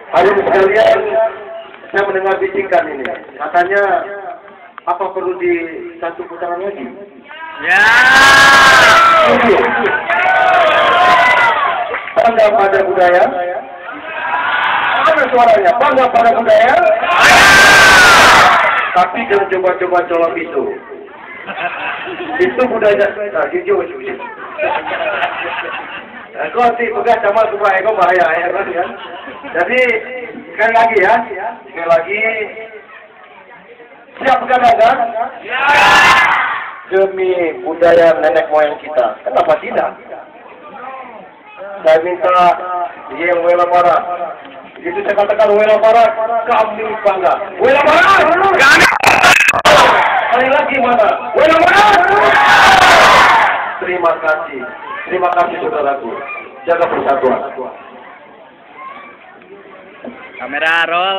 Hadirin sekalian, saya mendengar bisikan ini. Katanya, apa perlu di satu putaran lagi? Ya. Bangga pada budaya. Mana suaranya? Bangga pada budaya. Tapi jangan coba-coba colok itu. Itu budaya. Nah, jujur. Kau sih tugas sama supaya kau bahaya ya kan? Jadi sekali lagi ya, sekali lagi siap begadang kan? Demi budaya nenek moyang kita. Kenapa tidak? Saya minta yang Wela Barat. Begitu saya katakan Wela Barat, kami bangga. Wela Barat! Sekali lagi mana? Wela Barat! Terima kasih. Terima kasih saudaraku. Jaga persatuan. Kamera roll.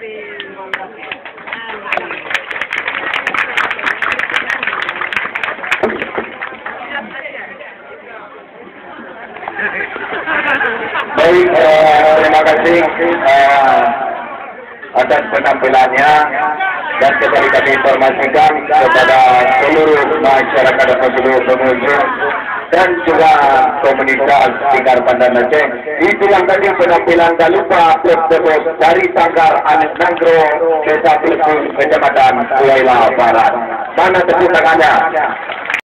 Baik, terima kasih atas penampilannya, dan kembali kami informasikan kepada seluruh masyarakat atau seluruh pengunjung dan juga komunitas Tingkar Pandan Aceh. Itulah tadi penampilan Galupa Plus Terus dari Sanggar Anak Nangro, Desa Pelekun, Kecamatan Kuala Barat. Mana tepuk tangannya?